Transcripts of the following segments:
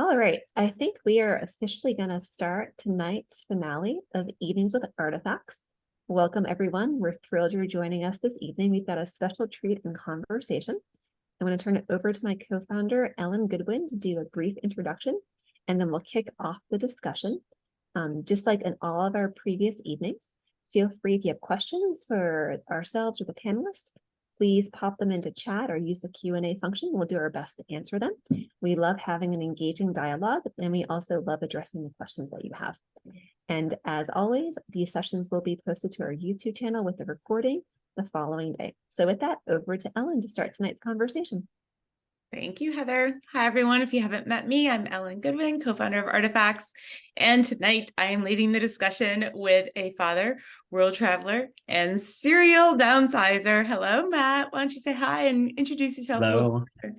All right, I think we are officially going to start tonight's finale of Evenings with Artifacts. Welcome, everyone. We're thrilled you're joining us this evening. We've got a special treat and conversation. I'm going to turn it over to my co-founder, Ellen Goodwin, to do a brief introduction, and then we'll kick off the discussion. Just like in all of our previous evenings, feel free if you have questions for ourselves or the panelists, please pop them into chat or use the Q&A function. We'll do our best to answer them. We love having an engaging dialogue, and we also love addressing the questions that you have. And as always, these sessions will be posted to our YouTube channel with the recording the following day. So with that, over to Ellen to start tonight's conversation. Thank you, Heather. Hi, everyone. If you haven't met me, I'm Ellen Goodwin, co-founder of Artifacts. And tonight I am leading the discussion with a father, world traveler, and serial downsizer. Hello, Matt. Why don't you say hi and introduce yourself a little bit?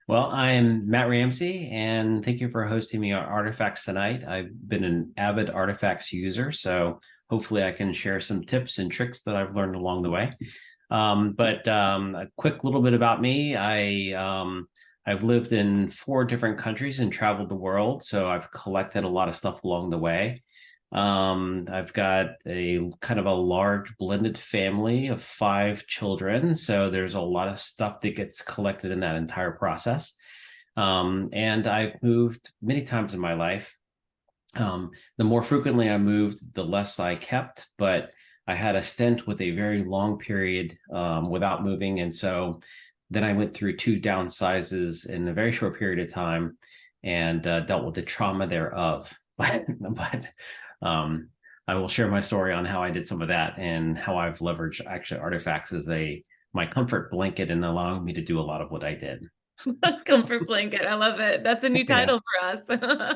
Well, I'm Matt Ramsey, and thank you for hosting me on Artifacts tonight. I've been an avid Artifacts user, so hopefully I can share some tips and tricks that I've learned along the way. A quick little bit about me. I've lived in 4 different countries and traveled the world, so I've collected a lot of stuff along the way. I've got a kind of a large blended family of 5 children, so there's a lot of stuff that gets collected in that entire process. And I've moved many times in my life. The more frequently I moved, the less I kept, but I had a stint with a very long period without moving. And so then I went through 2 downsizes in a very short period of time and dealt with the trauma thereof. But I will share my story on how I did some of that and how I've leveraged actually Artifacts as my comfort blanket and allowing me to do a lot of what I did. That's comfort blanket. I love it. That's a new title for us.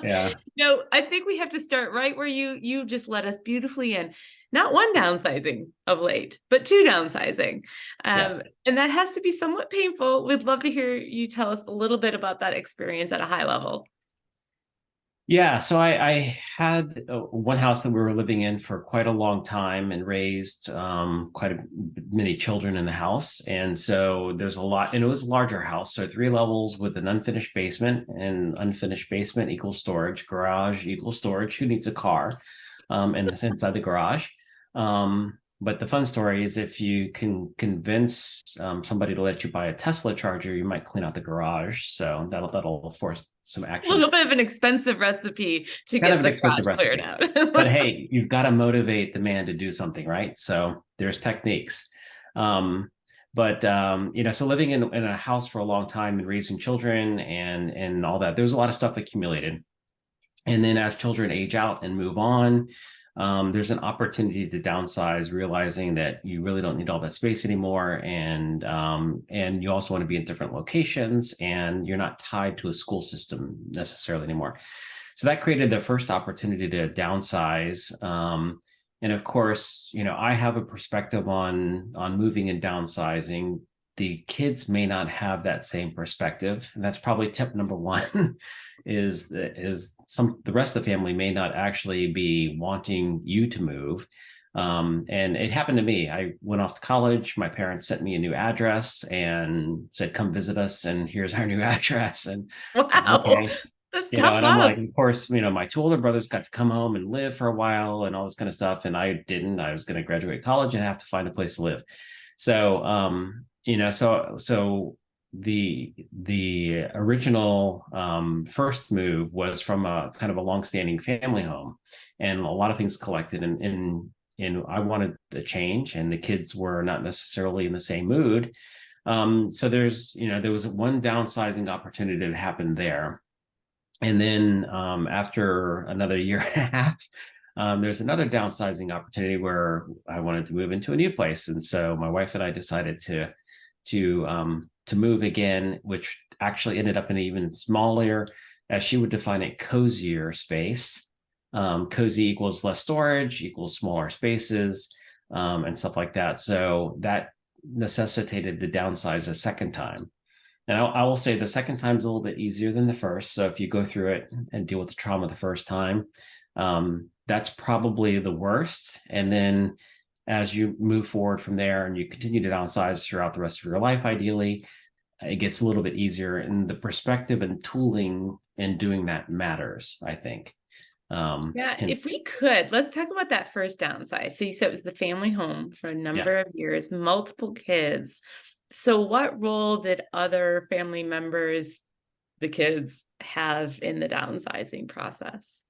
Yeah. No, I think we have to start right where you just led us beautifully in. Not 1 downsizing of late, but 2 downsizing. Yes. And that has to be somewhat painful. We'd love to hear you tell us a little bit about that experience at a high level. Yeah, so I had one house that we were living in for quite a long time and raised many children in the house. And so there's a lot, and it was a larger house. So 3 levels with an unfinished basement, and unfinished basement equals storage, garage equals storage. Who needs a car inside the garage? But the fun story is if you can convince somebody to let you buy a Tesla charger, you might clean out the garage. So that'll force some action. A little bit of an expensive recipe to get the garage cleared out. But hey, you've got to motivate the man to do something, right? So there's techniques. So living in a house for a long time and raising children and all that, there's a lot of stuff accumulated. And then as children age out and move on, there's an opportunity to downsize, realizing that you really don't need all that space anymore. And you also want to be in different locations, and you're not tied to a school system necessarily anymore. So that created the first opportunity to downsize. And of course, I have a perspective on moving and downsizing. The kids may not have that same perspective. And that's probably tip number 1 is the rest of the family may not actually be wanting you to move. And it happened to me. I went off to college. My parents sent me a new address and said, come visit us. And here's our new address. And wow, okay. That's tough. And I'm like, of course, my 2 older brothers got to come home and live for a while and all this kind of stuff. And I didn't. I was going to graduate college and have to find a place to live. So, so the original first move was from a kind of a longstanding family home, and a lot of things collected, and I wanted the change, and the kids were not necessarily in the same mood. So there was one downsizing opportunity that happened there. And then after another year and a half, there's another downsizing opportunity where I wanted to move into a new place. And so my wife and I decided to move again, which actually ended up in an even smaller, as she would define it, cozier space. Cozy equals less storage, equals smaller spaces, and stuff like that. So that necessitated the downsize a second time. And I will say the second time is a little bit easier than the first. So if you go through it and deal with the trauma the first time, that's probably the worst. And then as you move forward from there and you continue to downsize throughout the rest of your life, ideally, it gets a little bit easier. And the perspective and tooling and doing that matters, I think. Yeah, Hence, if we could, let's talk about that first downsize. So you said it was the family home for a number of years, multiple kids. So what role did other family members, the kids, have in the downsizing process?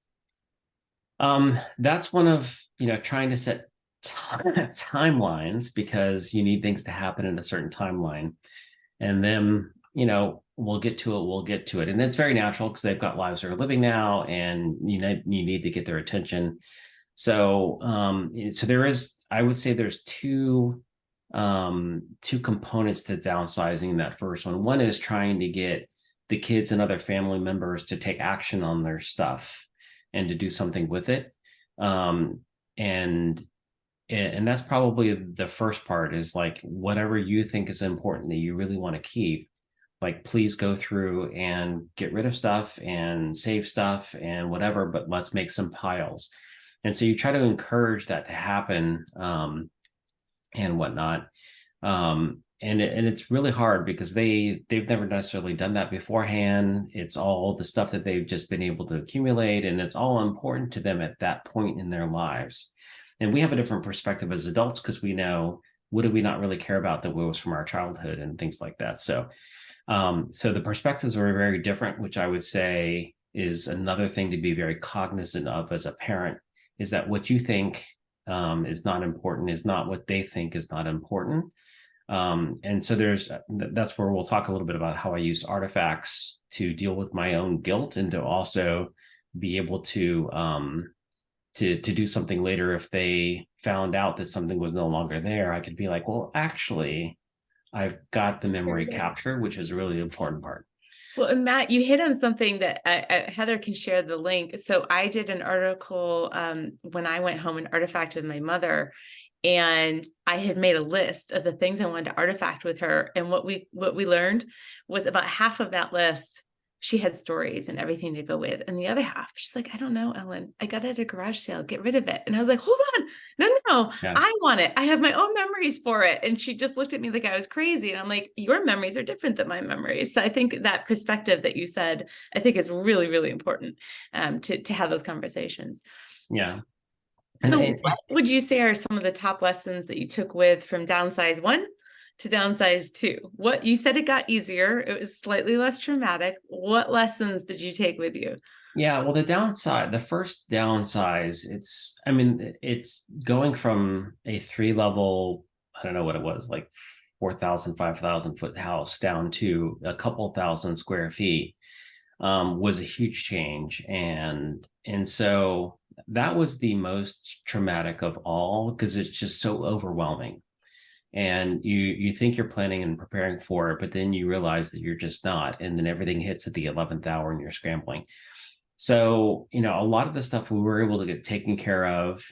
that's one of, trying to set timelines, because you need things to happen in a certain timeline. And then, we'll get to it. And it's very natural because they've got lives they're living now, and you need to get their attention. So there is, I would say there's two components to downsizing. That first one is trying to get the kids and other family members to take action on their stuff and to do something with it. And that's probably the first part, is like, whatever you think is important that you really want to keep, like, please go through and get rid of stuff and save stuff and whatever, but let's make some piles. And so you try to encourage that to happen, and whatnot. And it's really hard because they've never necessarily done that beforehand. It's all the stuff that they've just been able to accumulate, and it's all important to them at that point in their lives. And we have a different perspective as adults, because we know, what do we not really care about that was from our childhood and things like that. So the perspectives are very different, which I would say is another thing to be very cognizant of as a parent, is that what you think is not important is not what they think is not important. And so that's where we'll talk a little bit about how I use artifacts to deal with my own guilt, and to also be able to do something later. If they found out that something was no longer there, I could be like, well, actually, I've got the memory captured, which is a really important part. Well, and Matt, you hit on something that Heather can share the link. So I did an article when I went home and artifacted with my mother, and I had made a list of the things I wanted to artifact with her. And what we learned was about half of that list, she had stories and everything to go with. And the other half, she's like, I don't know, Ellen, I got it at a garage sale, get rid of it. And I was like, hold on, no, Yeah. I want it. I have my own memories for it. And she just looked at me like I was crazy. And I'm like, your memories are different than my memories. So I think that perspective that you said, I think is really, really important to have those conversations. Yeah. So what would you say are some of the top lessons that you took with from downsize 1 to downsize 2? What you said, it got easier, it was slightly less traumatic. What lessons did you take with you? Yeah, well, the first downsize, it's going from a 3-level, I don't know what it was, like 4,000, 5,000 foot house down to a couple thousand square feet, was a huge change. And so that was the most traumatic of all, because it's just so overwhelming. And you think you're planning and preparing for it, but then you realize that you're just not. And then everything hits at the 11th hour and you're scrambling. So, a lot of the stuff we were able to get taken care of.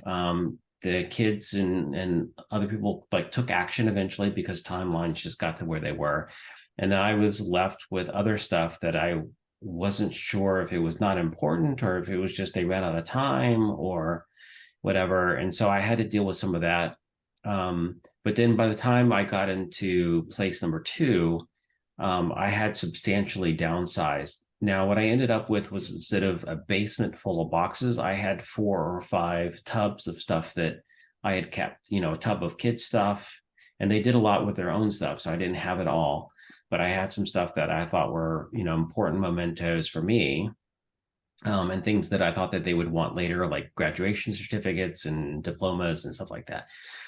The kids and other people like took action eventually, because timelines just got to where they were. And then I was left with other stuff that I wasn't sure if it was not important, or if it was just they ran out of time or whatever. And so I had to deal with some of that. But then by the time I got into place number 2, I had substantially downsized. Now, what I ended up with was, instead of a basement full of boxes, I had 4 or 5 tubs of stuff that I had kept, a tub of kids' stuff, and they did a lot with their own stuff. So I didn't have it all, but I had some stuff that I thought were, important mementos for me, and things that I thought that they would want later, like graduation certificates and diplomas and stuff like that.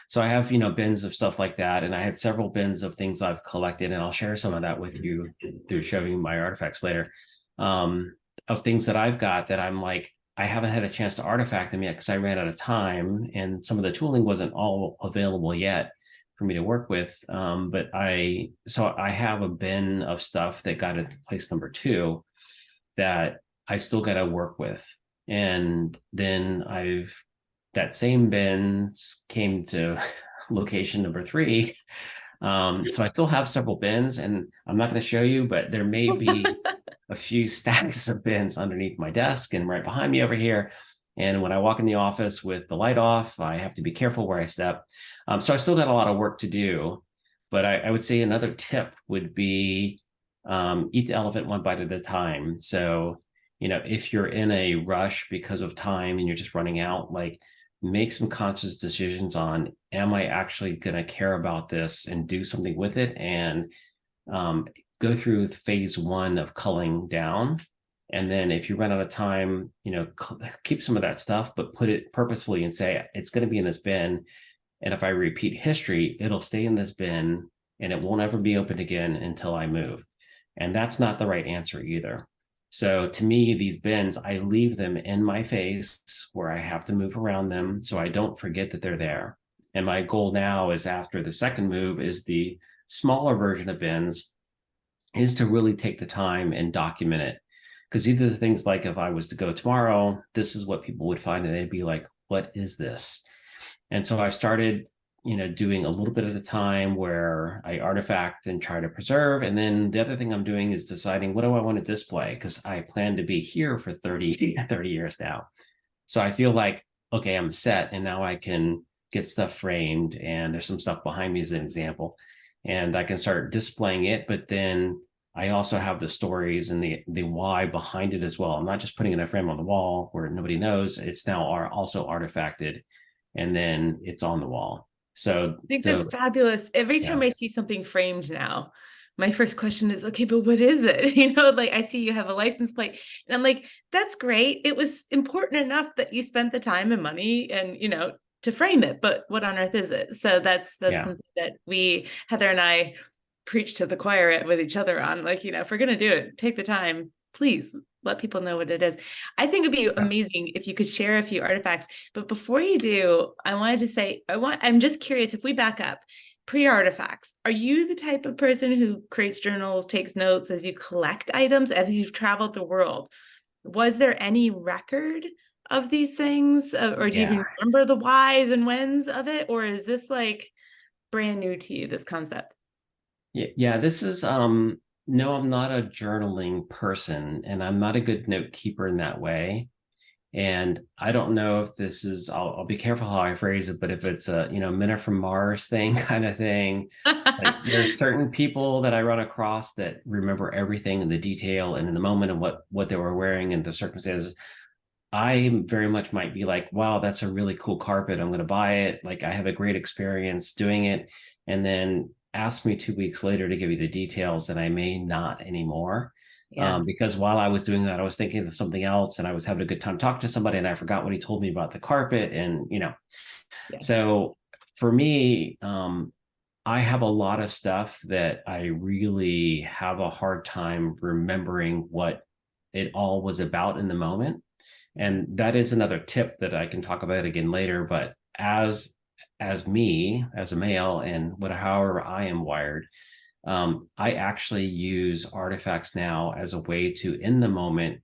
So I have, bins of stuff like that. And I had several bins of things I've collected, and I'll share some of that with you through showing you my artifacts later, of things that I've got that I'm like, I haven't had a chance to artifact them yet because I ran out of time, and some of the tooling wasn't all available yet for me to work with. But I have a bin of stuff that got into place number 2 that I still got to work with. And then that same bin came to location number 3. So I still have several bins, and I'm not going to show you, but there may be a few stacks of bins underneath my desk and right behind me over here. And when I walk in the office with the light off, I have to be careful where I step. So I still got a lot of work to do, but I would say another tip would be, eat the elephant one bite at a time. So if you're in a rush because of time and you're just running out, like make some conscious decisions on, am I actually going to care about this and do something with it? And go through phase one of culling down. And then if you run out of time, keep some of that stuff, but put it purposefully and say, it's going to be in this bin. And if I repeat history, it'll stay in this bin and it won't ever be opened again until I move. And that's not the right answer either. So to me, these bins, I leave them in my face where I have to move around them so I don't forget that they're there. And my goal now is, after the second move, is the smaller version of bins, is to really take the time and document it. Because either the things like, if I was to go tomorrow, this is what people would find, and they'd be like, what is this? And so I started, doing a little bit at a time where I artifact and try to preserve. And then the other thing I'm doing is deciding, what do I want to display? Because I plan to be here for 30 years now. So I feel like, okay, I'm set, and now I can get stuff framed, and there's some stuff behind me as an example, and I can start displaying it. But then I also have the stories and the why behind it as well. I'm not just putting it in a frame on the wall where nobody knows. It's now also artifacted, and then it's on the wall. So I think that's fabulous. Every time I see something framed now, my first question is, okay, but what is it? Like, I see you have a license plate, and I'm like, that's great. It was important enough that you spent the time and money and, to frame it, but what on earth is it? So that's something that Heather and I preach to the choir with each other on, like, if we're going to do it, take the time, please let people know what it is. I think it'd be amazing if you could share a few artifacts. But before you do, I wanted to say, I'm just curious, if we back up, pre-artifacts, are you the type of person who creates journals, takes notes as you collect items, as you've traveled the world? Was there any record of these things, or do you even remember the whys and whens of it? Or is this like brand new to you, this concept? Yeah, this is, no, I'm not a journaling person, and I'm not a good note keeper in that way. And I don't know if this is, I'll be careful how I phrase it, but if it's a, men are from Mars thing kind of thing, like there's certain people that I run across that remember everything in the detail and in the moment and what they were wearing and the circumstances. I very much might be like, wow, that's a really cool carpet, I'm going to buy it. Like, I have a great experience doing it. And then ask me 2 weeks later to give you the details, and I may not anymore. Because while I was doing that, I was thinking of something else, and I was having a good time talking to somebody, and I forgot what he told me about the carpet. And, so for me, I have a lot of stuff that I really have a hard time remembering what it all was about in the moment. And that is another tip that I can talk about again later. But as me, as a male, and however I am wired, I actually use artifacts now as a way to, in the moment,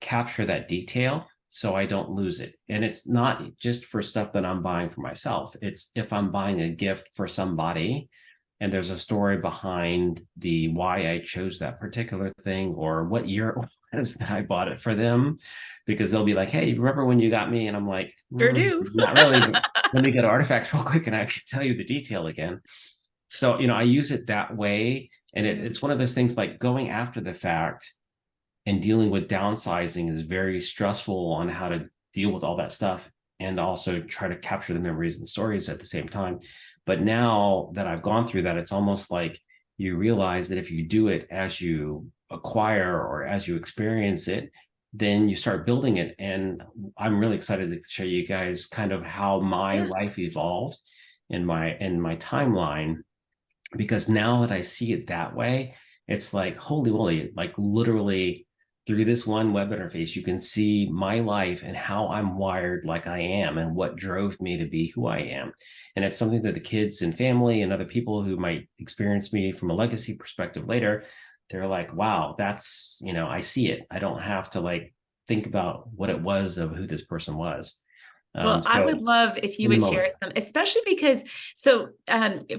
capture that detail so I don't lose it. And it's not just for stuff that I'm buying for myself. It's if I'm buying a gift for somebody and there's a story behind the why I chose that particular thing, or what year it was that I bought it for them, because they'll be like, hey, remember when you got me? And I'm like, sure do. Not really. Let me get artifacts real quick and I can tell you the detail again. So, I use it that way. And it's one of those things, like going after the fact and dealing with downsizing is very stressful on how to deal with all that stuff, and also try to capture the memories and stories at the same time. But now that I've gone through that, it's almost like you realize that if you do it as you acquire or as you experience it, then you start building it. And I'm really excited to show you guys kind of how my life evolved in my timeline, because now that I see it that way, it's like, holy moly, like literally through this one web interface, you can see my life and how I'm wired like I am, and what drove me to be who I am. And it's something that the kids and family and other people who might experience me from a legacy perspective later, they're like, wow, that's, I see it. I don't have to like think about what it was of who this person was. Well, I would love if you would share some, especially because,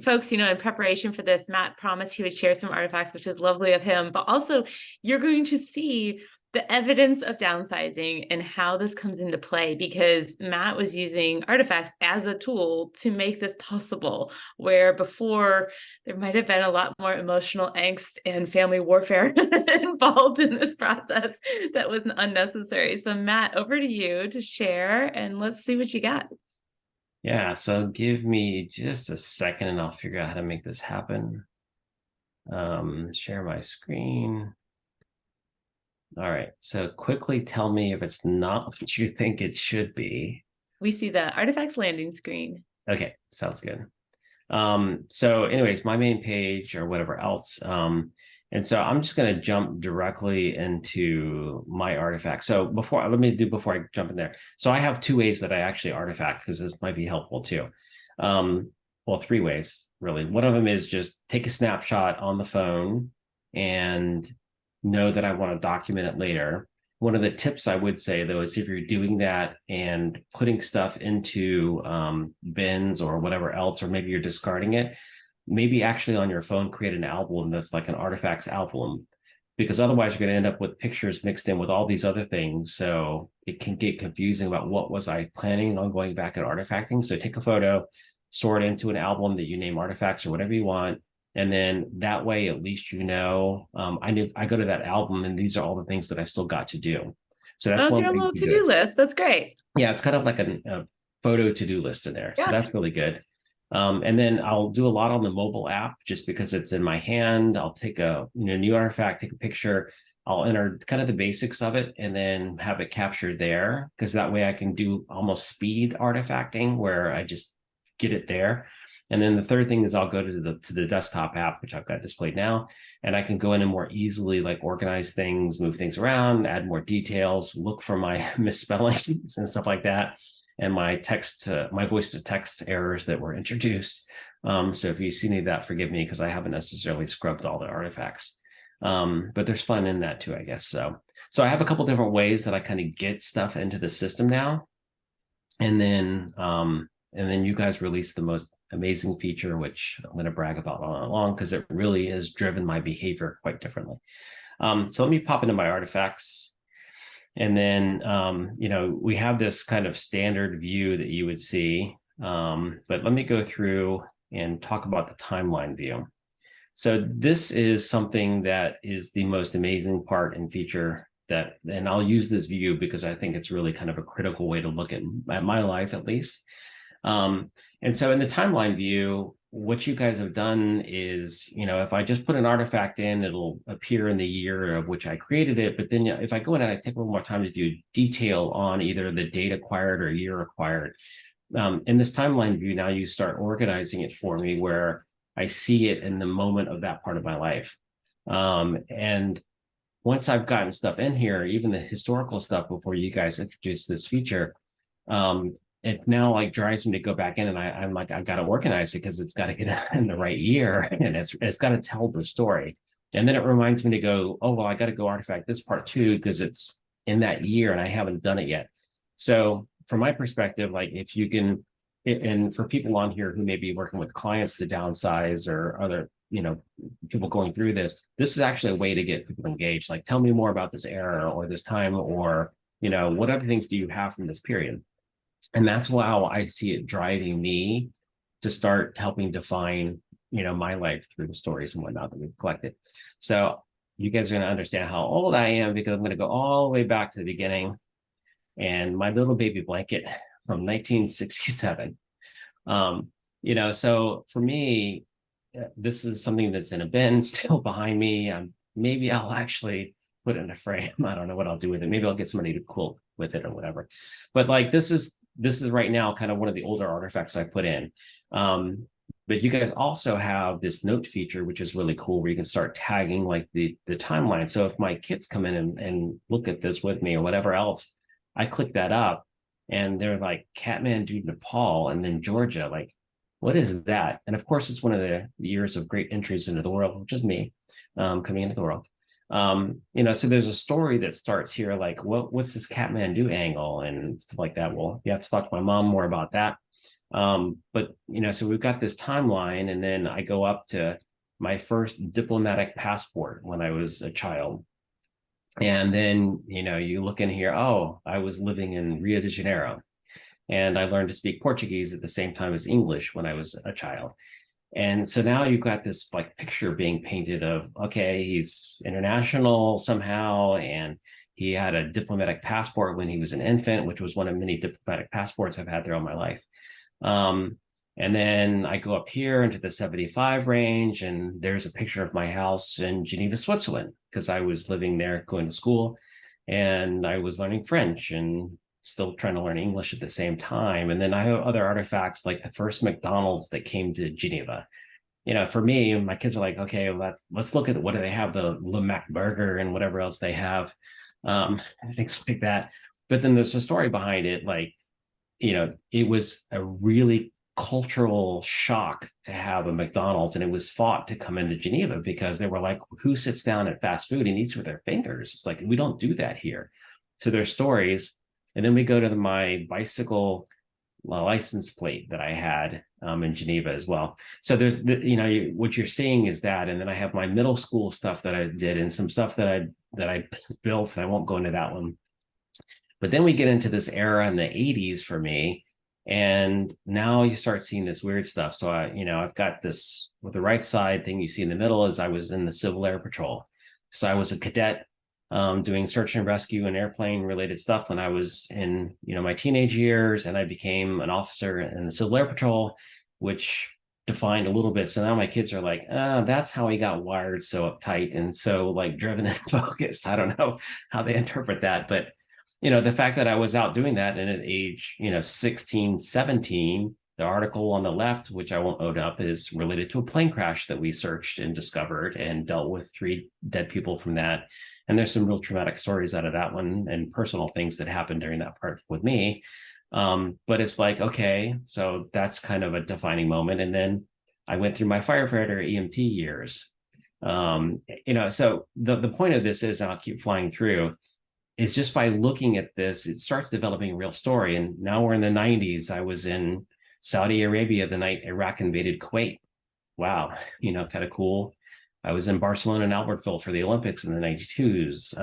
folks, in preparation for this, Matt promised he would share some artifacts, which is lovely of him, but also you're going to see the evidence of downsizing and how this comes into play, because Matt was using Artifacts as a tool to make this possible, where before there might have been a lot more emotional angst and family warfare involved in this process that was unnecessary. So Matt, over to you to share, and let's see what you got. Yeah, so give me just a second and I'll figure out how to make this happen. Share my screen. All right, so quickly tell me if it's not what you think it should be. We see the Artifacts landing screen. Okay, sounds good. So anyways, my main page or whatever else. And so I'm just going to jump directly into my artifact. So before I jump in there. So I have two ways that I actually artifact, because this might be helpful too. Well, three ways really. One of them is just take a snapshot on the phone and know that I want to document it later. One of the tips I would say, though, is if you're doing that and putting stuff into bins or whatever else, or maybe you're discarding it, maybe actually on your phone, create an album that's like an artifacts album, because otherwise you're going to end up with pictures mixed in with all these other things. So it can get confusing about what was I planning on going back and artifacting. So take a photo, store it into an album that you name artifacts or whatever you want. And then that way, at least I go to that album and these are all the things that I still got to do. So that's your little to-do list. That's great. Yeah, it's kind of like a photo to-do list in there. Yeah. So that's really good. And then I'll do a lot on the mobile app just because it's in my hand. I'll take a new artifact, take a picture. I'll enter kind of the basics of it and then have it captured there, because that way I can do almost speed artifacting where I just get it there. And then the third thing is I'll go to the desktop app, which I've got displayed now, and I can go in and more easily like organize things, move things around, add more details, look for my misspellings and stuff like that, and my voice to text errors that were introduced. So if you see any of that, forgive me, because I haven't necessarily scrubbed all the artifacts. But there's fun in that too, I guess. So I have a couple different ways that I kind of get stuff into the system now. And then you guys released the most amazing feature, which I'm going to brag about all along, because it really has driven my behavior quite differently. So let me pop into my artifacts. And then, we have this kind of standard view that you would see. But let me go through and talk about the timeline view. So this is something that is the most amazing part and feature and I'll use this view because I think it's really kind of a critical way to look at my life, at least. And so in the timeline view, what you guys have done is, if I just put an artifact in, it'll appear in the year of which I created it. But then if I go in and I take a little more time to do detail on either the date acquired or year acquired, in this timeline view, now you start organizing it for me where I see it in the moment of that part of my life. And once I've gotten stuff in here, even the historical stuff before you guys introduced this feature, it now like drives me to go back in and I'm like, I've got to organize it because it's got to get in the right year and it's got to tell the story. And then it reminds me to go, oh, well, I got to go artifact this part too, because it's in that year and I haven't done it yet. So from my perspective, like if you can, and for people on here who may be working with clients to downsize or other, people going through this is actually a way to get people engaged. Like, tell me more about this era or this time, or, what other things do you have from this period? And that's how I see it driving me to start helping define, my life through the stories and whatnot that we've collected. So you guys are going to understand how old I am because I'm going to go all the way back to the beginning. And my little baby blanket from 1967. So for me, this is something that's in a bin still behind me. Maybe I'll actually put it in a frame. I don't know what I'll do with it. Maybe I'll get somebody to quilt with it or whatever. But like this is right now kind of one of the older artifacts I put in. But you guys also have this note feature, which is really cool, where you can start tagging like the timeline. So if my kids come in and look at this with me or whatever else, I click that up and they're like Kathmandu, Nepal, and then Georgia. Like, what is that? And of course, it's one of the years of great entries into the world, which is me coming into the world. So there's a story that starts here, like, what's this Kathmandu angle and stuff like that. Well, you have to talk to my mom more about that. But so we've got this timeline, and then I go up to my first diplomatic passport when I was a child. And then, you look in here, oh, I was living in Rio de Janeiro, and I learned to speak Portuguese at the same time as English when I was a child. And so now you've got this like picture being painted of, okay, he's international somehow, and he had a diplomatic passport when he was an infant, which was one of many diplomatic passports I've had throughout my life. And then I go up here into the 75 range, and there's a picture of my house in Geneva, Switzerland, because I was living there going to school, and I was learning French and still trying to learn English at the same time. And then I have other artifacts like the first McDonald's that came to Geneva. For me, my kids are like, okay, let's look at what do they have, the Le Mac burger and whatever else they have, things like that. But then there's a story behind it, like, it was a really cultural shock to have a McDonald's, and it was fought to come into Geneva because they were like, who sits down at fast food and eats with their fingers? It's like, we don't do that here. So there's stories. And then we go to my bicycle license plate that I had in Geneva as well. So there's what you're seeing is that, and then I have my middle school stuff that I did and some stuff that I built, and I won't go into that one. But then we get into this era in the 80s for me, and now you start seeing this weird stuff. So I've got this with the right side thing you see in the middle is I was in the Civil Air Patrol. So I was a cadet doing search and rescue and airplane related stuff when I was in my teenage years, and I became an officer in the Civil Air Patrol, which defined a little bit. So now my kids are like, that's how he got wired so uptight and so like driven and focused. I don't know how they interpret that, but the fact that I was out doing that, and at age 16, 17, the article on the left, which I won't load up, is related to a plane crash that we searched and discovered and dealt with 3 dead people from that. And there's some real traumatic stories out of that one and personal things that happened during that part with me. But it's like, okay, so that's kind of a defining moment. And then I went through my firefighter EMT years. So the point of this is, and I'll keep flying through, is just by looking at this, it starts developing a real story. And now we're in the 90s. I was in Saudi Arabia the night Iraq invaded Kuwait. Wow, kind of cool. I was in Barcelona and Albertville for the Olympics in the 92s,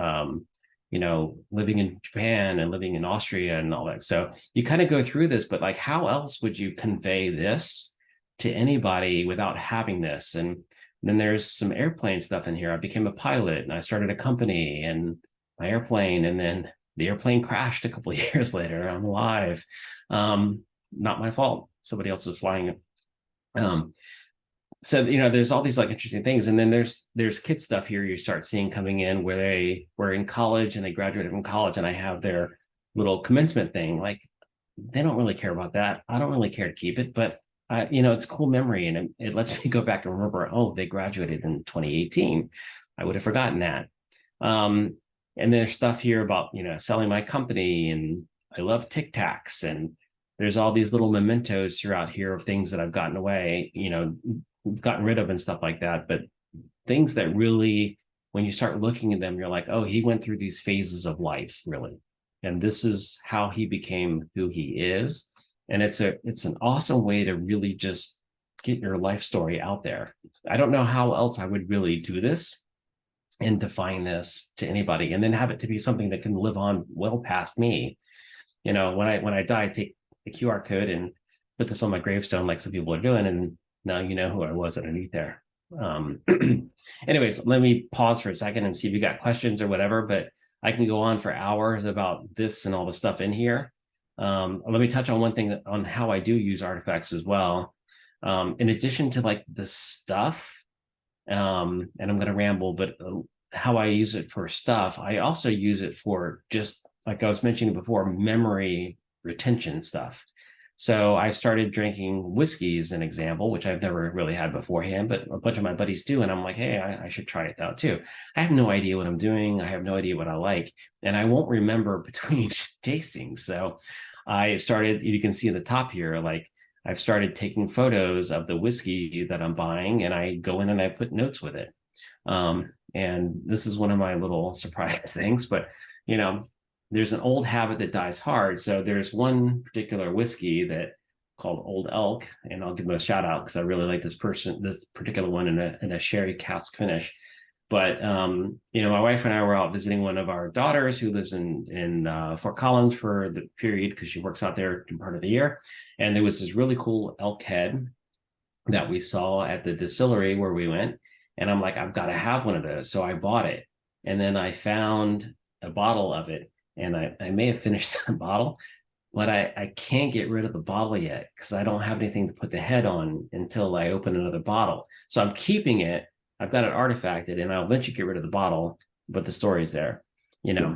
living in Japan and living in Austria and all that. So you kind of go through this, but like, how else would you convey this to anybody without having this? And then there's some airplane stuff in here. I became a pilot and I started a company and my airplane, and then the airplane crashed a couple of years later. I'm alive. Not my fault. Somebody else was flying it. So there's all these like interesting things, and then there's kid stuff here you start seeing coming in where they were in college and they graduated from college, and I have their little commencement thing. Like, they don't really care about that. I don't really care to keep it, but it's a cool memory, and it lets me go back and remember, oh, they graduated in 2018. I would have forgotten that. And there's stuff here about selling my company, and I love Tic Tacs, and there's all these little mementos throughout here of things that I've gotten away, gotten rid of and stuff like that. But things that really, when you start looking at them, you're like, oh, he went through these phases of life, really. And this is how he became who he is. And it's an awesome way to really just get your life story out there. I don't know how else I would really do this and define this to anybody, and then have it to be something that can live on well past me. When I die, I take the QR code and put this on my gravestone like some people are doing, and now you know who I was underneath there. Anyways, let me pause for a second and see if you got questions or whatever, but I can go on for hours about this and all the stuff in here. Let me touch on one thing on how I do use artifacts as well. In addition to like the stuff, and I'm going to ramble, but how I use it for stuff, I also use it for, just like I was mentioning before, memory retention stuff. So I started drinking whiskey as an example, which I've never really had beforehand, but a bunch of my buddies do. And I'm like, hey, I should try it out too. I have no idea what I'm doing. I have no idea what I like, and I won't remember between tastings. So I started, you can see at the top here, like, I've started taking photos of the whiskey that I'm buying, and I go in and I put notes with it. And this is one of my little surprise things, but there's an old habit that dies hard. So there's one particular whiskey that called Old Elk, and I'll give them a shout out because I really like this particular one in a sherry cask finish. But my wife and I were out visiting one of our daughters who lives in Fort Collins for the period because she works out there in part of the year. And there was this really cool elk head that we saw at the distillery where we went. And I'm like, I've got to have one of those. So I bought it. And then I found a bottle of it. And I may have finished that bottle, but I can't get rid of the bottle yet because I don't have anything to put the head on until I open another bottle. So I'm keeping it. I've got it artifacted and I'll eventually get rid of the bottle, but the story is there,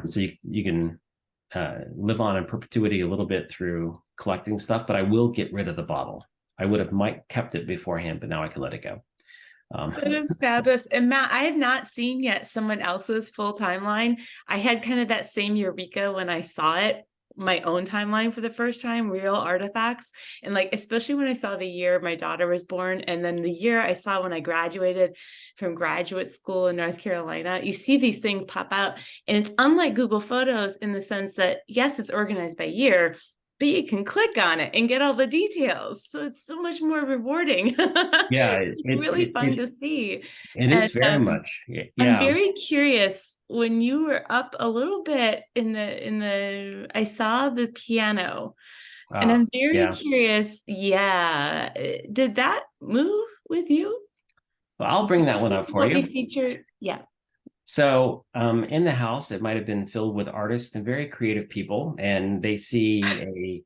so you can live on in perpetuity a little bit through collecting stuff, but I will get rid of the bottle. I would have might kept it beforehand, but now I can let it go. That is fabulous. And Matt, I have not seen yet someone else's full timeline. I had kind of that same eureka when I saw it, my own timeline for the first time, real artifacts. And like, especially when I saw the year my daughter was born, and then the year I saw when I graduated from graduate school in North Carolina, you see these things pop out. And it's unlike Google Photos in the sense that, yes, it's organized by year, but you can click on it and get all the details. So it's so much more rewarding. Yeah, It's really fun to see. It is very much. I'm very curious, when you were up a little bit I saw the piano, and I'm very curious. Yeah. Did that move with you? Well, I'll bring that one up for you. Featured. Yeah. So in the house, it might have been filled with artists and very creative people, and they see a,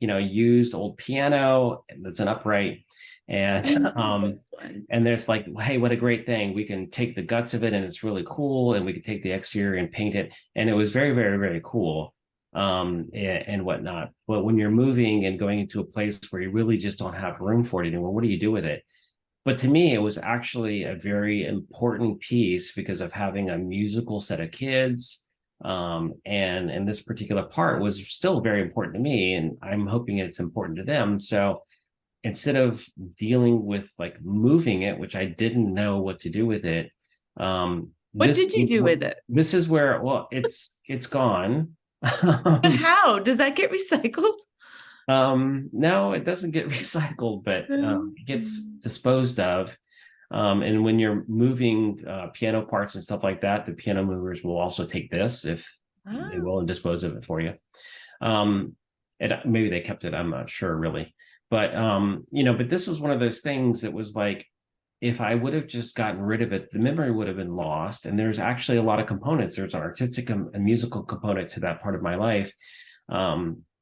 used old piano that's an upright, and there's like, hey, what a great thing. We can take the guts of it and it's really cool, and we can take the exterior and paint it. And it was very, very, very cool and whatnot. But when you're moving and going into a place where you really just don't have room for it anymore, what do you do with it? But to me, it was actually a very important piece because of having a musical set of kids. And this particular part was still very important to me, and I'm hoping it's important to them. So instead of dealing with like moving it, which I didn't know what to do with it. What did you do with it? This is where, well, it's gone. But how? Does that get recycled? No, it doesn't get recycled, but it gets disposed of. And when you're moving piano parts and stuff like that, the piano movers will also take this if they will and dispose of it for you. And maybe they kept it, I'm not sure really. But but this was one of those things that was like, if I would have just gotten rid of it, the memory would have been lost. And there's actually a lot of components. There's an artistic and musical component to that part of my life.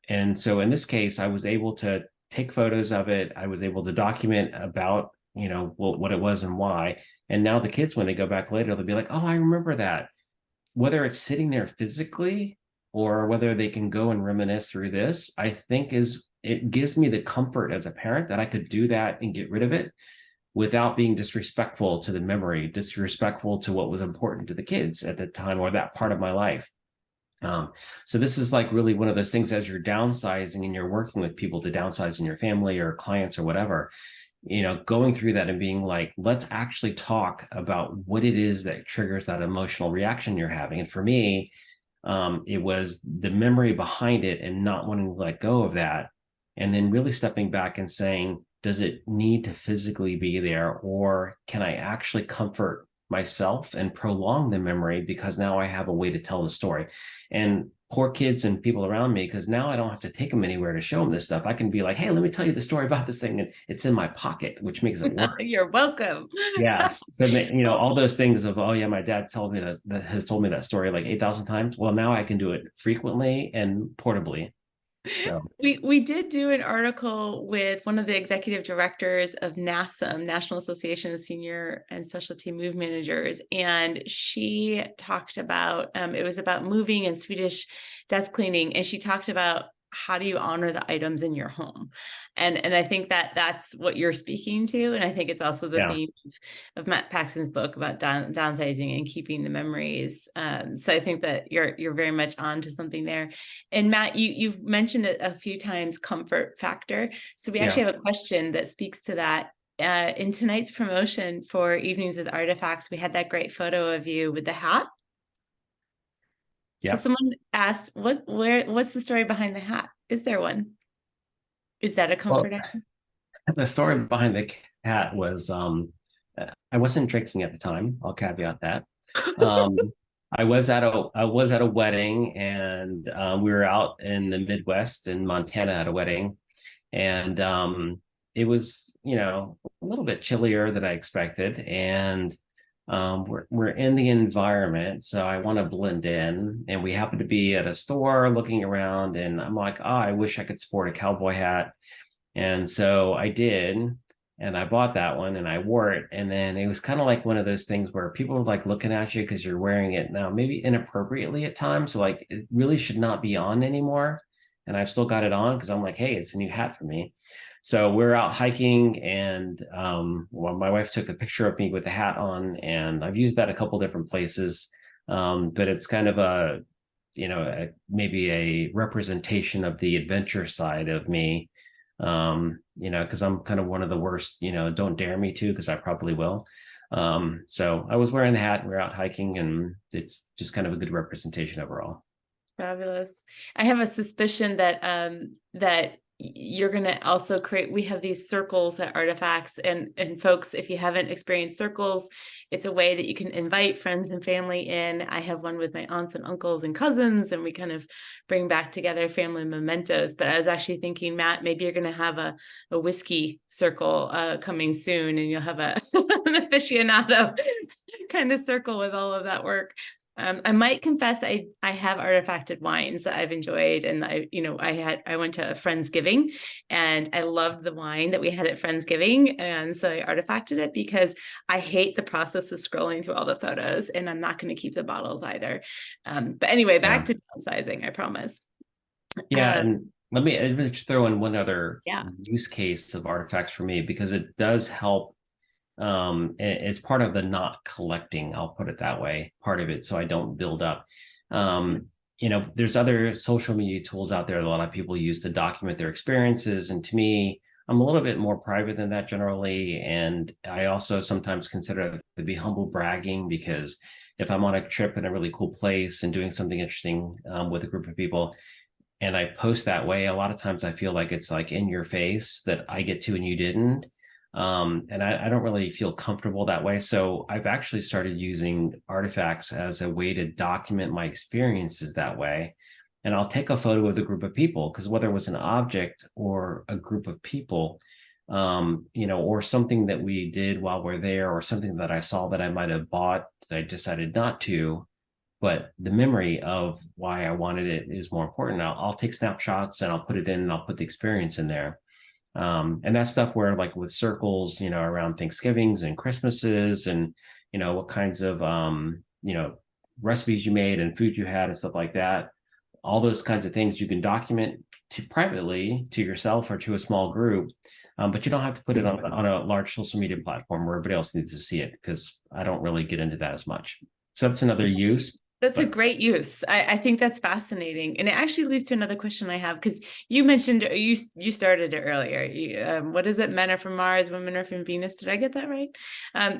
And so in this case, I was able to take photos of it. I was able to document about, what it was and why. And now the kids, when they go back later, they'll be like, oh, I remember that. Whether it's sitting there physically or whether they can go and reminisce through this, I think it gives me the comfort as a parent that I could do that and get rid of it without being disrespectful to the memory, disrespectful to what was important to the kids at the time or that part of my life. So this is like really one of those things as you're downsizing and you're working with people to downsize in your family or clients or whatever, going through that and being like, let's actually talk about what it is that triggers that emotional reaction you're having. And for me, it was the memory behind it and not wanting to let go of that. And then really stepping back and saying, does it need to physically be there, or can I actually comfort myself and prolong the memory because now I have a way to tell the story? And poor kids and people around me, because now I don't have to take them anywhere to show them this stuff. I can be like, hey, let me tell you the story about this thing, and it's in my pocket, which makes it worse. You're welcome. Yes. So all those things of, oh yeah, my dad told me that has told me that story like 8,000 times. Well, now I can do it frequently and portably. So we did do an article with one of the executive directors of NASM, National Association of Senior and Specialty Move Managers, and she talked about it was about moving and Swedish death cleaning, and she talked about how do you honor the items in your home, and I think that's what you're speaking to, and I think it's also the theme of Matt Paxton's book about downsizing and keeping the memories. So I think that you're very much on to something there. And Matt, you've mentioned it a few times, comfort factor. So we actually have a question that speaks to that. In tonight's promotion for Evenings with Artifacts, we had that great photo of you with the hat. So someone asked, what's the story behind the hat? Is there one? Is that a comfort item? The story behind the hat was I wasn't drinking at the time. I'll caveat that. Um, I was at a wedding, and we were out in the Midwest in Montana at a wedding, and it was, a little bit chillier than I expected, and we're in the environment, so I want to blend in, and we happen to be at a store looking around, and I'm like, oh, I wish I could sport a cowboy hat, and so I did, and I bought that one and I wore it. And then it was kind of like one of those things where people are like looking at you because you're wearing it now, maybe inappropriately at times. So like it really should not be on anymore. And I've still got it on because I'm like, hey, it's a new hat for me. So we're out hiking, and well, my wife took a picture of me with the hat on, and I've used that a couple different places. But it's kind of maybe a representation of the adventure side of me, because I'm kind of one of the worst, don't dare me to, because I probably will. So I was wearing the hat and we are out hiking, and it's just kind of a good representation overall. Fabulous. I have a suspicion that that you're going to also create, we have these circles at Artifacts, and folks, if you haven't experienced circles, it's a way that you can invite friends and family in. I have one with my aunts and uncles and cousins, and we kind of bring back together family mementos. But I was actually thinking, Matt, maybe you're going to have a whiskey circle coming soon, and you'll have an aficionado kind of circle with all of that work. I might confess I have artifacted wines that I've enjoyed, and I went to a Friendsgiving, and I loved the wine that we had at Friendsgiving, and so I artifacted it because I hate the process of scrolling through all the photos, and I'm not going to keep the bottles either. But anyway, back to downsizing, I promise. Yeah, and let me just throw in one other Yeah. use case of artifacts for me, because it does help. It's part of the not collecting, I'll put it that way, part of it, so I don't build up. There's other social media tools out there that a lot of people use to document their experiences, and to me, I'm a little bit more private than that generally, and I also sometimes consider it to be humble bragging, because if I'm on a trip in a really cool place and doing something interesting with a group of people, and I post that way, a lot of times I feel like it's like in your face that I get to and you didn't. And I don't really feel comfortable that way. So I've actually started using artifacts as a way to document my experiences that way. And I'll take a photo of the group of people, because whether it was an object or a group of people, or something that we did while we're there, or something that I saw that I might have bought that I decided not to, but the memory of why I wanted it is more important. I'll take snapshots and I'll put it in, and I'll put the experience in there. And that's stuff where, like with circles, around Thanksgivings and Christmases, and what kinds of recipes you made and food you had and stuff like that, all those kinds of things you can document privately to yourself or to a small group, but you don't have to put it on a large social media platform where everybody else needs to see it, because I don't really get into that as much. So that's another use. That's a great use. I think that's fascinating. And it actually leads to another question I have, because you mentioned, you started it earlier. What is it? Men are from Mars, women are from Venus. Did I get that right?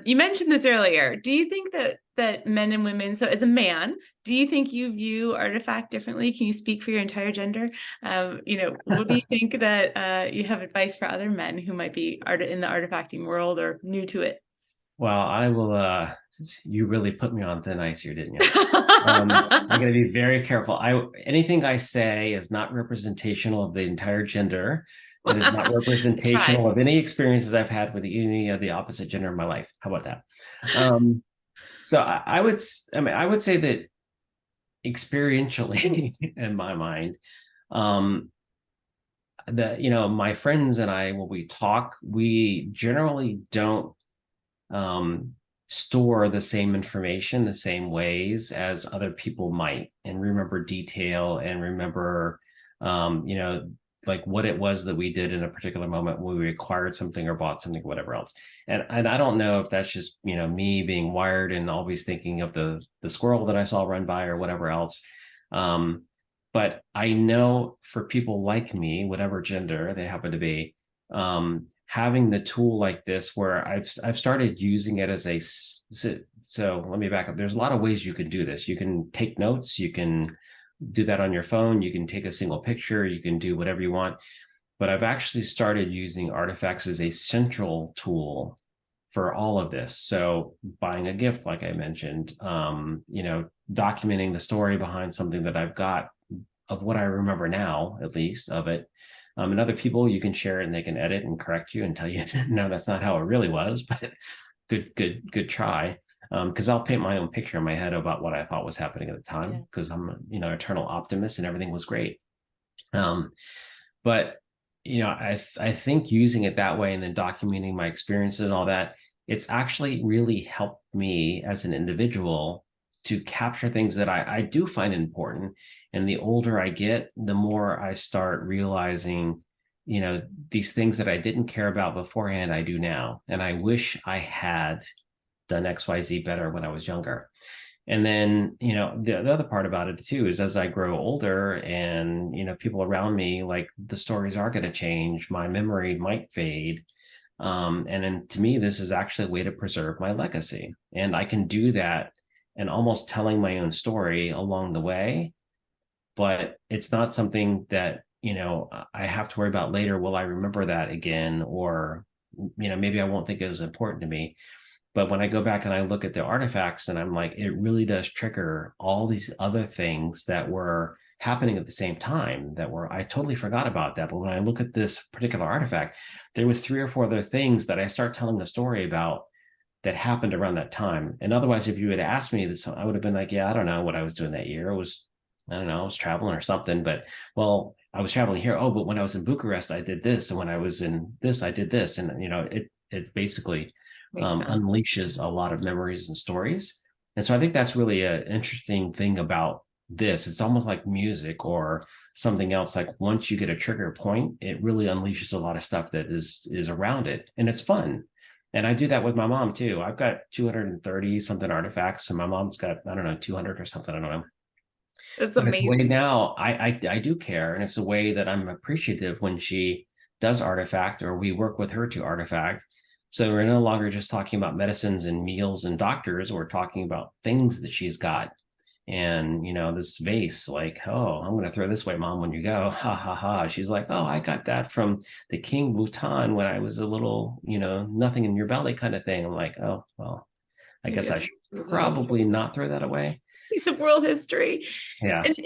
You mentioned this earlier. Do you think that men and women, so as a man, do you think you view artifact differently? Can you speak for your entire gender? What do you think that you have advice for other men who might be in the artifacting world or new to it? Well, I will, you really put me on thin ice here, didn't you? I'm going to be very careful. Anything I say is not representational of the entire gender. It is not representational of any experiences I've had with any of the opposite gender in my life. How about that? So I would say that experientially, in my mind, that, my friends and I, when we talk, we generally don't store the same information the same ways as other people might, and remember detail, and remember like what it was that we did in a particular moment when we acquired something or bought something, whatever else. And I don't know if that's just me being wired and always thinking of the squirrel that I saw run by or whatever else. But I know for people like me, whatever gender they happen to be, having the tool like this, where I've started using it as so let me back up. There's a lot of ways you can do this. You can take notes, you can do that on your phone, you can take a single picture, you can do whatever you want. But I've actually started using artifacts as a central tool for all of this. So buying a gift, like I mentioned, documenting the story behind something that I've got of what I remember now, at least of it. And other people, you can share it and they can edit and correct you and tell you, no, that's not how it really was, but good try. Because I'll paint my own picture in my head about what I thought was happening at the time, because I'm eternal optimist and everything was great. But I think using it that way and then documenting my experiences and all that, it's actually really helped me as an individual to capture things that I do find important. And the older I get, the more I start realizing, these things that I didn't care about beforehand, I do now. And I wish I had done XYZ better when I was younger. And then, the other part about it too is as I grow older and, people around me, like the stories are going to change, my memory might fade. And then to me, this is actually a way to preserve my legacy. And I can do that and almost telling my own story along the way. But it's not something that, I have to worry about later. Will I remember that again? Or, maybe I won't think it was important to me. But when I go back and I look at the artifacts and I'm like, it really does trigger all these other things that were happening at the same time I totally forgot about that. But when I look at this particular artifact, there was 3 or 4 other things that I start telling the story about that happened around that time. And otherwise, if you had asked me this, I would have been like, yeah, I don't know what I was doing that year. I was traveling or something, but well, I was traveling here. Oh, but when I was in Bucharest, I did this. And when I was in this, I did this. And, it basically unleashes a lot of memories and stories. And so I think that's really an interesting thing about this. It's almost like music or something else. Like once you get a trigger point, it really unleashes a lot of stuff that is around it. And it's fun. And I do that with my mom too. I've got 230 something artifacts and my mom's got, I don't know, 200 or something. I don't know. That's But it's a way amazing. now I do care. And it's a way that I'm appreciative when she does artifact or we work with her to artifact. So we're no longer just talking about medicines and meals and doctors. We're talking about things that she's got. And, this vase, like, oh, I'm going to throw this way, Mom, when you go. Ha, ha, ha. She's like, oh, I got that from the King Bhutan when I was a little, nothing in your belly kind of thing. I'm like, oh, well, I guess I should probably not throw that away. Piece of world history. Yeah. And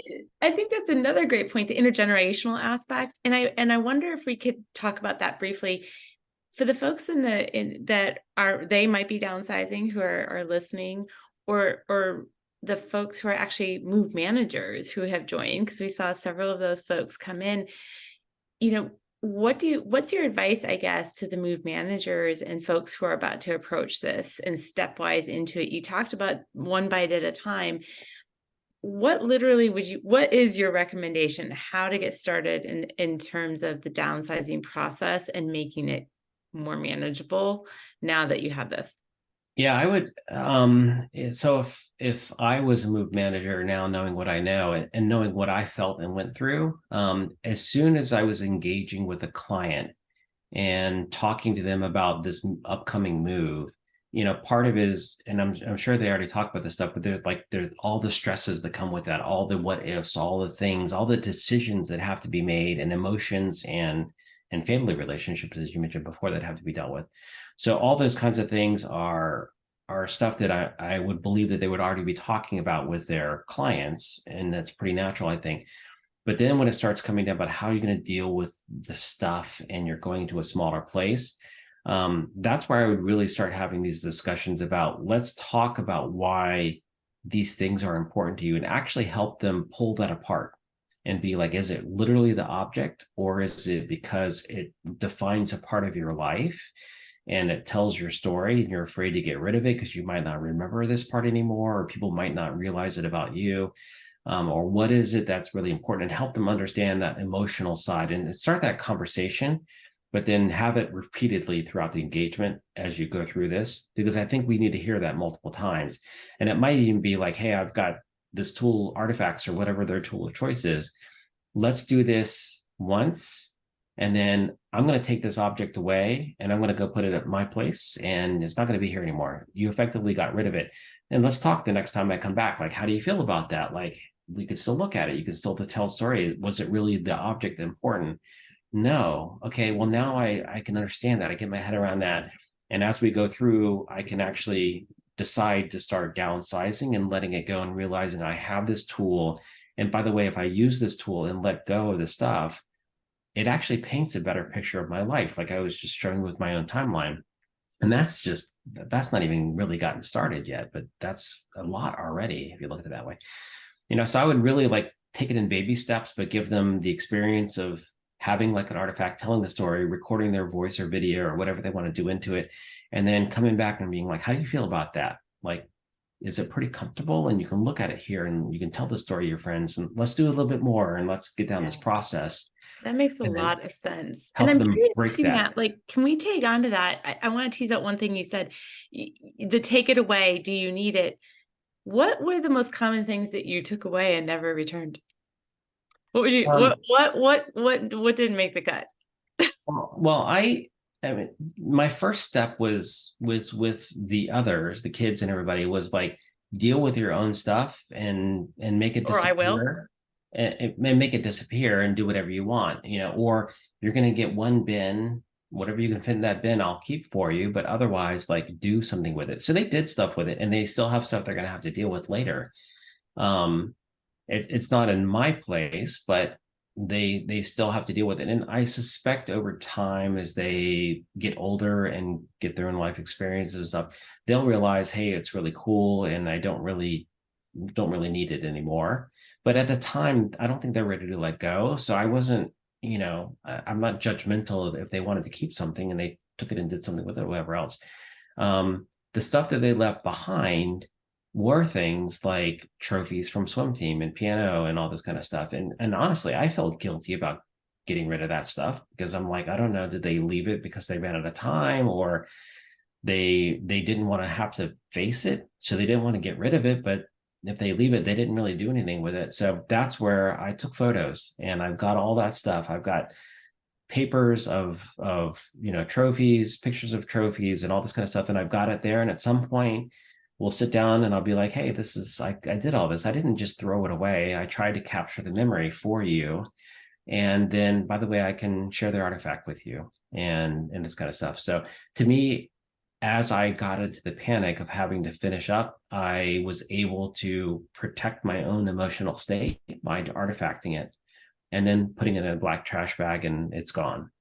I think that's another great point, the intergenerational aspect. And I wonder if we could talk about that briefly. For the folks they might be downsizing who are listening, or the folks who are actually move managers who have joined, because we saw several of those folks come in, what's your advice, I guess, to the move managers and folks who are about to approach this and stepwise into it? You talked about one bite at a time. What is your recommendation, how to get started in terms of the downsizing process and making it more manageable now that you have this? Yeah, I would. So if I was a move manager now, knowing what I know and knowing what I felt and went through, as soon as I was engaging with a client and talking to them about this upcoming move, part of it is, and I'm sure they already talked about this stuff, but there's all the stresses that come with that, all the what ifs, all the things, all the decisions that have to be made, and emotions and family relationships, as you mentioned before, that have to be dealt with. So all those kinds of things are stuff that I would believe that they would already be talking about with their clients, and that's pretty natural, I think. But then when it starts coming down about how you're going to deal with the stuff and you're going to a smaller place, that's where I would really start having these discussions about, let's talk about why these things are important to you and actually help them pull that apart and be like, is it literally the object, or is it because it defines a part of your life and it tells your story and you're afraid to get rid of it because you might not remember this part anymore, or people might not realize it about you? Or what is it that's really important, and help them understand that emotional side and start that conversation, but then have it repeatedly throughout the engagement as you go through this, because I think we need to hear that multiple times. And it might even be like, hey, I've got this tool, Artifacts, or whatever their tool of choice is. Let's do this once, and then I'm going to take this object away and I'm going to go put it at my place, and it's not going to be here anymore. You effectively got rid of it. And let's talk the next time I come back. Like, how do you feel about that? Like, you could still look at it. You can still tell a story. Was it really the object important? No. Okay, well, now I can understand that. I get my head around that. And as we go through, I can actually decide to start downsizing and letting it go and realizing I have this tool. And by the way, if I use this tool and let go of the stuff, it actually paints a better picture of my life. Like I was just showing with my own timeline. And that's not even really gotten started yet, but that's a lot already, if you look at it that way. So I would really like take it in baby steps, but give them the experience of having like an artifact, telling the story, recording their voice or video or whatever they want to do into it, and then coming back and being like, how do you feel about that? Like, is it pretty comfortable? And you can look at it here and you can tell the story to your friends, and let's do a little bit more and let's get down this process. That makes a And then lot of sense. And help I'm them curious break too, that. Matt, like, can we take on to that? I want to tease out one thing you said, the take it away. Do you need it? What were the most common things that you took away and never returned? What would you, what didn't make the cut? Well, I mean, my first step was with the others, the kids and everybody, was like, deal with your own stuff and make it Or I will. disappear. And make it disappear and do whatever you want, or you're going to get one bin, whatever you can fit in that bin, I'll keep for you. But otherwise, like, do something with it. So they did stuff with it, and they still have stuff they're going to have to deal with later. It's not in my place, but they still have to deal with it. And I suspect over time, as they get older and get their own life experiences and stuff, they'll realize, hey, it's really cool, and I don't really need it anymore. But at the time, I don't think they're ready to let go. So I wasn't, I'm not judgmental if they wanted to keep something and they took it and did something with it or whatever else. The stuff that they left behind were things like trophies from swim team and piano and all this kind of stuff. And honestly, I felt guilty about getting rid of that stuff, because I'm like, I don't know, did they leave it because they ran out of time, or they didn't want to have to face it, so they didn't want to get rid of it. But if they leave it, they didn't really do anything with it. So that's where I took photos, and I've got all that stuff. I've got papers of trophies, pictures of trophies and all this kind of stuff. And I've got it there. And at some point we'll sit down and I'll be like, hey, this is, I did all this. I didn't just throw it away. I tried to capture the memory for you. And then, by the way, I can share the artifact with you and this kind of stuff. So to me, as I got into the panic of having to finish up, I was able to protect my own emotional state by artifacting it and then putting it in a black trash bag, and it's gone.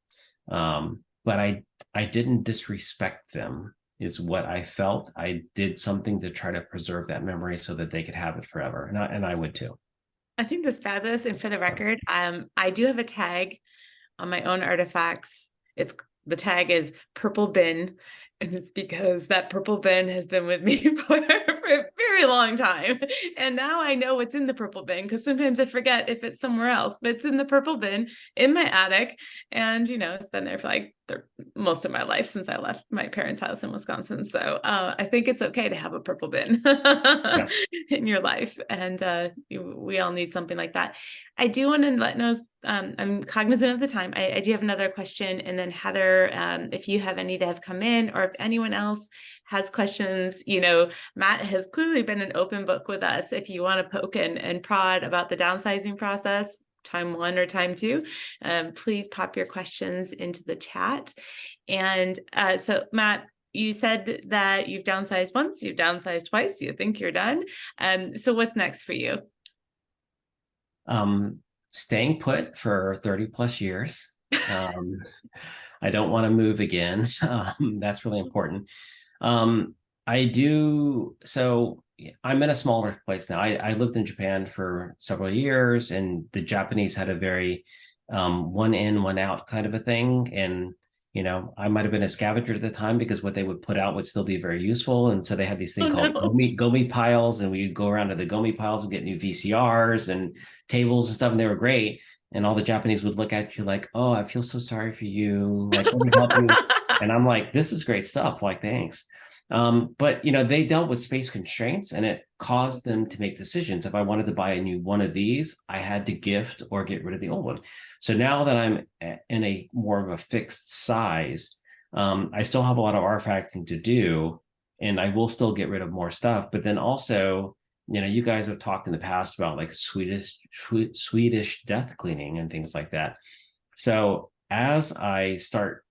But I didn't disrespect them, is what I felt. I did something to try to preserve that memory so that they could have it forever. And I would too. I think that's fabulous. And for the record, I do have a tag on my own artifacts. The tag is purple bin. And it's because that purple bin has been with me for a very long time. And now I know what's in the purple bin, because sometimes I forget if it's somewhere else, but it's in the purple bin in my attic. And, it's been there for like most of my life since I left my parents' house in Wisconsin. So I think it's okay to have a purple bin in your life. And we all need something like that. I do want to let know, I'm cognizant of the time. I do have another question. And then Heather, if you have any that have come in, or if anyone else has questions, Matt has clearly been an open book with us. If you want to poke and prod about the downsizing process, time 1 or time 2, please pop your questions into the chat. And so Matt, you said that you've downsized once, you've downsized twice, you think you're done. So what's next for you? Staying put for 30 plus years. I don't want to move again. That's really important. So I'm in a smaller place now. I lived in Japan for several years, and the Japanese had a very one in, one out kind of a thing. And, I might have been a scavenger at the time, because what they would put out would still be very useful. And so they had these things called gomi piles, and we'd go around to the gomi piles and get new VCRs and tables and stuff, and they were great. And all the Japanese would look at you like, oh, I feel so sorry for you. Like, let me help you. And I'm like, this is great stuff. Like, thanks. But, they dealt with space constraints, and it caused them to make decisions. If I wanted to buy a new one of these, I had to gift or get rid of the old one. So now that I'm in a more of a fixed size, I still have a lot of artifacting to do, and I will still get rid of more stuff. But then also, you guys have talked in the past about like Swedish death cleaning and things like that. So as I start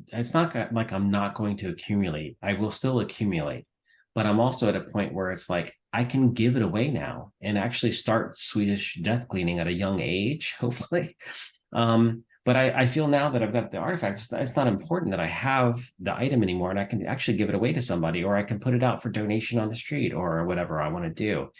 it's not like I'm not going to accumulate. I will still accumulate, but I'm also at a point where it's like I can give it away now and actually start Swedish death cleaning at a young age, hopefully. But I feel now that I've got the artifacts, it's not important that I have the item anymore, and I can actually give it away to somebody, or I can put it out for donation on the street or whatever I want to do.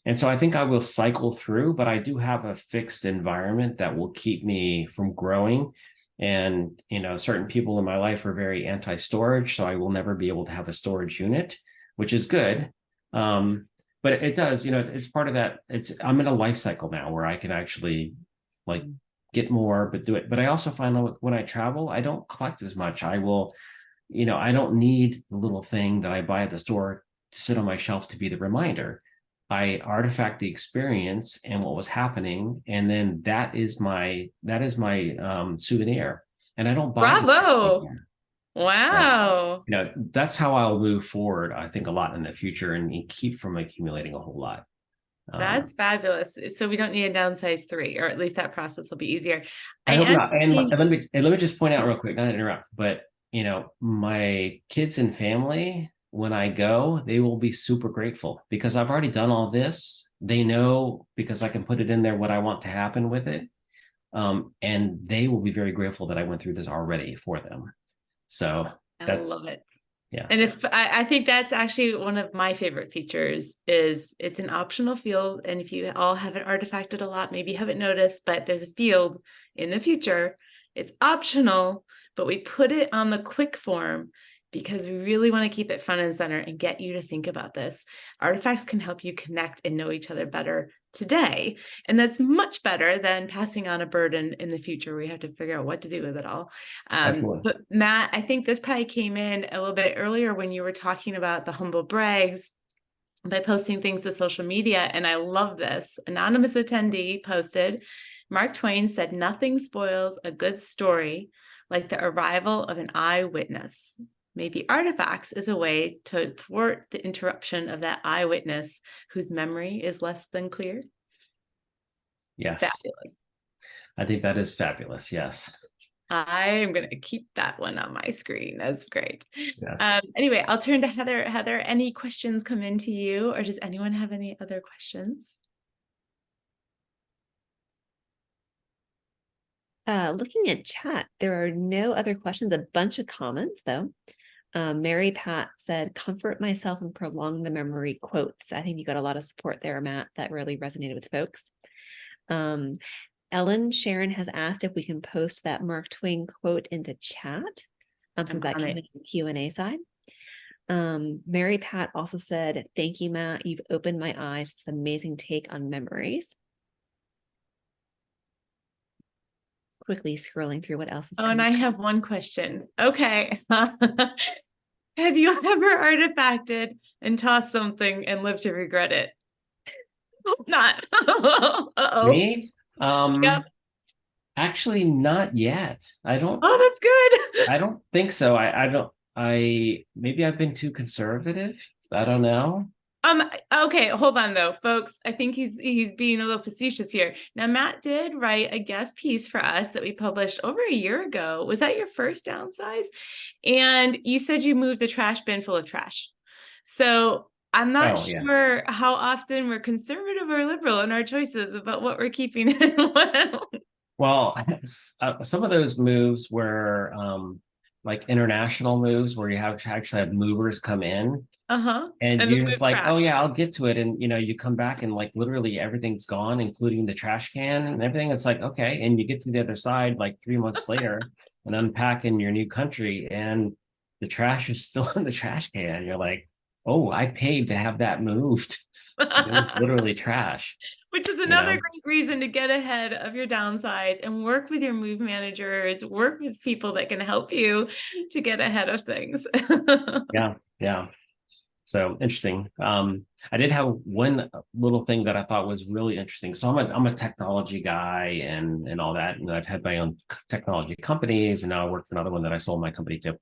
And so I think I will cycle through, but I do have a fixed environment that will keep me from growing. And, certain people in my life are very anti-storage, so I will never be able to have a storage unit, which is good. But it does, it's part of that. I'm in a life cycle now where I can actually like get more, but do it. But I also find that when I travel, I don't collect as much. I will, I don't need the little thing that I buy at the store to sit on my shelf to be the reminder. I artifact the experience and what was happening, and then that is my souvenir. And I don't buy Bravo. anymore. Wow. So, that's how I'll move forward, I think, a lot in the future, and keep from accumulating a whole lot. That's fabulous. So we don't need a downsize 3, or at least that process will be easier. I hope not. And let me just point out real quick, not to interrupt, but my kids and family, when I go, they will be super grateful because I've already done all this. They know because I can put it in there what I want to happen with it. And they will be very grateful that I went through this already for them. So I love it. Yeah. And if I think that's actually one of my favorite features is it's an optional field. And if you all haven't artifacted a lot, maybe you haven't noticed, but there's a field in the future. It's optional, but we put it on the quick form because we really want to keep it front and center and get you to think about this. Artifacts can help you connect and know each other better today. And that's much better than passing on a burden in the future where you have to figure out what to do with it all. But Matt, I think this probably came in a little bit earlier when you were talking about the humble brags by posting things to social media. And I love this. Anonymous attendee posted, Mark Twain said, nothing spoils a good story like the arrival of an eyewitness. Maybe Artifacts is a way to thwart the interruption of that eyewitness whose memory is less than clear. Yes. Fabulous. I think that is fabulous. Yes. I am going to keep that one on my screen. That's great. Yes. Anyway, I'll turn to Heather. Heather, any questions come into you, or does anyone have any other questions? Looking at chat, there are no other questions. A bunch of comments though. Mary Pat said, comfort myself and prolong the memory quotes. I think you got a lot of support there, Matt. That really resonated with folks. Ellen Sharon has asked if we can post that Mark Twain quote into chat, since that came in the Q&A side. Mary Pat also said, thank you, Matt. You've opened my eyes to this amazing take on memories. Quickly scrolling through what else is and I have one question. Okay. Have you ever artifacted and tossed something and lived to regret it? Not. Uh-oh. Me? Yep. Actually, not yet. I don't. Oh, that's good. I don't think so. Maybe I've been too conservative. I don't know. Okay, hold on though, folks. I think he's being a little facetious here. Now, Matt did write a guest piece for us that we published over a year ago. Was that your first downsize? And you said you moved a trash bin full of trash. So I'm not sure how often we're conservative or liberal in our choices about what we're keeping in. Well, some of those moves were like international moves where you have to actually have movers come in. And you're just like, oh yeah, I'll get to it. And you come back and like literally everything's gone, including the trash can and everything. It's like, okay. And you get to the other side like 3 months later and unpack in your new country and the trash is still in the trash can. You're like, oh, I paid to have that moved. It was literally trash. Which is another great reason to get ahead of your downsize and work with your move managers, work with people that can help you to get ahead of things. Yeah. So interesting. I did have one little thing that I thought was really interesting. So I'm a technology guy and all that, and I've had my own technology companies, and now I work for another one that I sold my company to.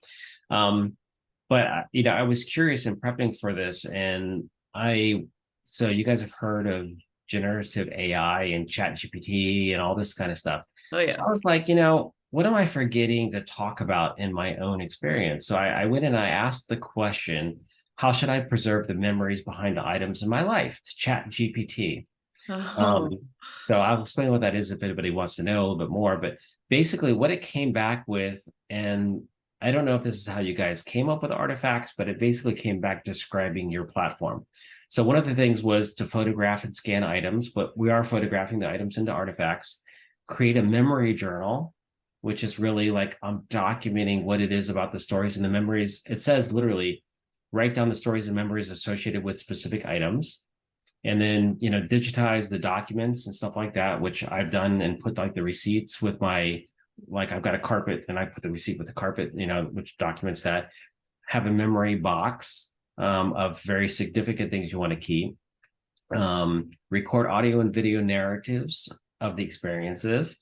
But I was curious in prepping for this, and so you guys have heard of generative AI and ChatGPT and all this kind of stuff. Oh yeah. So I was like, what am I forgetting to talk about in my own experience? So I went and I asked the question, how should I preserve the memories behind the items in my life to Chat GPT? Um, Oh, so I'll explain what that is if anybody wants to know a little bit more. But basically, what it came back with, and I don't know if this is how you guys came up with artifacts, but it basically came back describing your platform. So one of the things was to photograph and scan items, but we are photographing the items into artifacts, create a memory journal, which is really like I'm documenting what it is about the stories and the memories. It says literally, write down the stories and memories associated with specific items, and then digitize the documents and stuff like that, which I've done, and put like the receipts with my, like I've got a carpet and I put the receipt with the carpet, which documents that. Have a memory box of very significant things you want to keep. Record audio and video narratives of the experiences,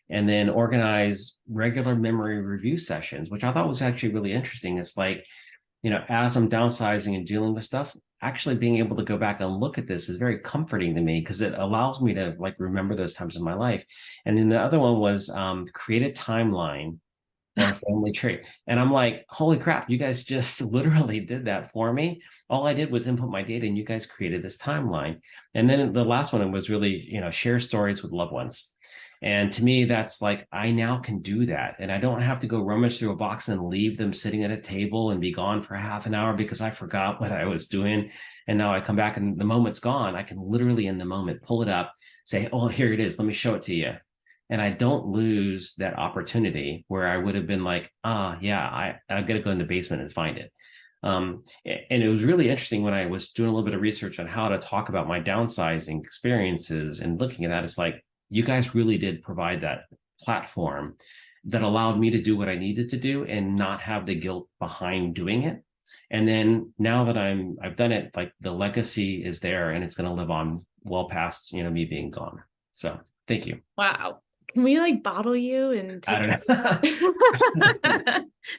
and then organize regular memory review sessions, which I thought was actually really interesting. It's like, as I'm downsizing and dealing with stuff, actually being able to go back and look at this is very comforting to me, because it allows me to like remember those times in my life. And then the other one was create a timeline or a family tree. And I'm like, holy crap, you guys just literally did that for me. All I did was input my data and you guys created this timeline. And then the last one was really, share stories with loved ones. And to me, that's like, I now can do that. And I don't have to go rummage through a box and leave them sitting at a table and be gone for half an hour because I forgot what I was doing. And now I come back and the moment's gone. I can literally in the moment pull it up, say, oh, here it is. Let me show it to you. And I don't lose that opportunity where I would have been like, yeah, I got to go in the basement and find it. And it was really interesting when I was doing a little bit of research on how to talk about my downsizing experiences and looking at that. It's like, you guys really did provide that platform that allowed me to do what I needed to do and not have the guilt behind doing it. And then now that I've done it, like the legacy is there and it's going to live on well past, me being gone. So thank you. wow. Can we like bottle you and I take don't know.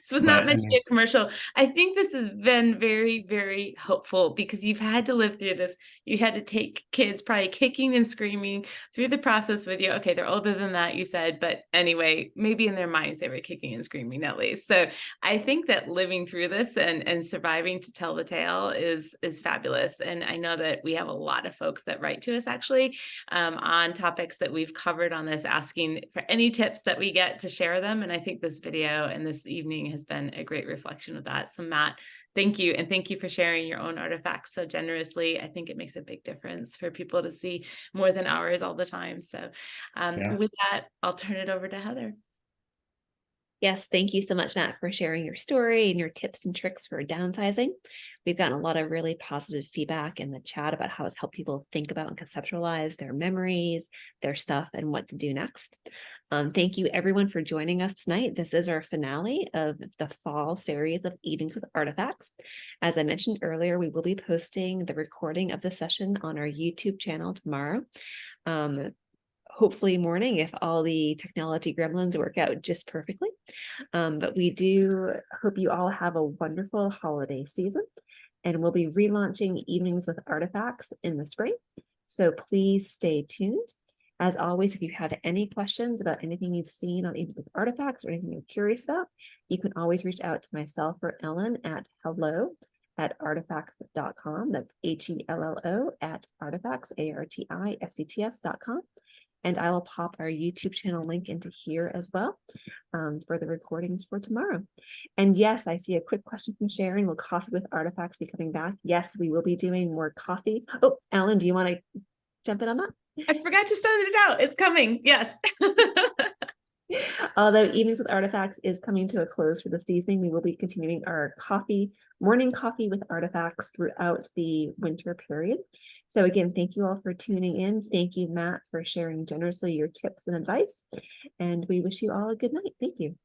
This was not But meant to be a commercial. I think this has been very, very helpful because you've had to live through this. You had to take kids probably kicking and screaming through the process with you. Okay, they're older than that, you said, but anyway, maybe in their minds they were kicking and screaming at least. So I think that living through this and surviving to tell the tale is fabulous. And I know that we have a lot of folks that write to us actually on topics that we've covered on this, asking for any tips that we get to share them. And I think this video and this evening has been a great reflection of that. So Matt, thank you. And thank you for sharing your own artifacts so generously. I think it makes a big difference for people to see more than ours all the time. So with that, I'll turn it over to Heather. Yes, thank you so much, Matt, for sharing your story and your tips and tricks for downsizing. We've gotten a lot of really positive feedback in the chat about how it's helped people think about and conceptualize their memories, their stuff, and what to do next. Thank you, everyone, for joining us tonight. This is our finale of the fall series of Evenings with Artifacts. As I mentioned earlier, we will be posting the recording of the session on our YouTube channel tomorrow. Hopefully morning if all the technology gremlins work out just perfectly. But we do hope you all have a wonderful holiday season, and we'll be relaunching Evenings with Artifacts in the spring. So please stay tuned. As always, if you have any questions about anything you've seen on Evenings with Artifacts or anything you're curious about, you can always reach out to myself or Ellen at hello@artifacts.com. That's HELLO at artifacts, ARTIFCTS.com. And I will pop our YouTube channel link into here as well for the recordings for tomorrow. And yes, I see a quick question from Sharon. Will Coffee with Artifacts be coming back? Yes, we will be doing more coffee. Oh, Ellen, do you want to jump in on that? I forgot to send it out. It's coming. Yes. Although Evenings with Artifacts is coming to a close for this evening, we will be continuing our morning coffee with artifacts throughout the winter period. So again, thank you all for tuning in. Thank you, Matt, for sharing generously your tips and advice. And we wish you all a good night. Thank you.